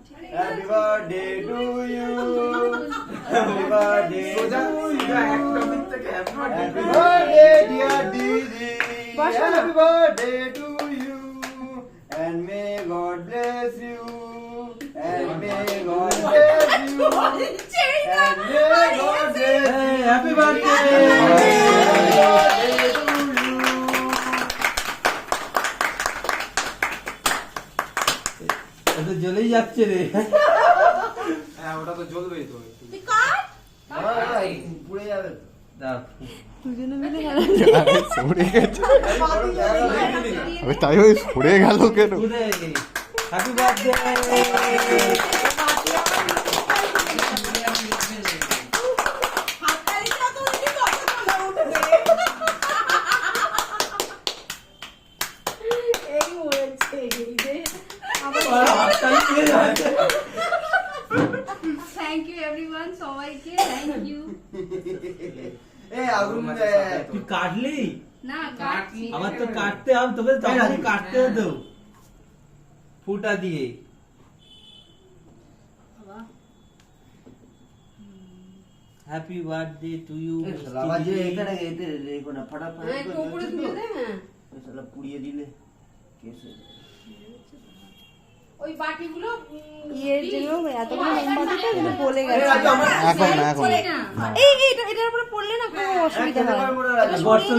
Happy birthday to you. Happy birthday to you. Happy birthday dear Didi. Happy birthday to you. And may God bless you. And may God bless you. And may God bless you. Happy birthday. Happy birthday to you. এটা জ্বলেই যাচ্ছে রে। হ্যাঁ ওটা তো জ্বলবেই তো। তুই কাট পুড়ে যাবে তো। দাও। দুজনে মিলে সরে গেছে আমি তাই ওই সরে গেল কেন পুড়ে গেছে। Happy birthday. হাততালিটা তো দিদি কত সুন্দর উঠবে এই হয়েছে এই যে হাততালি দিয়ে যাচ্ছে। থ্যাংক ইউ এভরিওয়ান, সবাইকে থ্যাংক ইউ। আগুন তুই কাটলি? না কাটছি, আমার তো কাটতে হবে, তোকে তখনই কাটতে হতো ফুটা দিয়ে। Happy birthday to you. পুড়িয়ে দিলে কেস ওই বাটিগুলো ইয়ের জন্য এতগুলো মোমবাতিটা কিন্তু গলে গেছে। এখন না এখন এই এটার উপরে পড়লে না কোনো অসুবিধা হয় না। বর্ষণ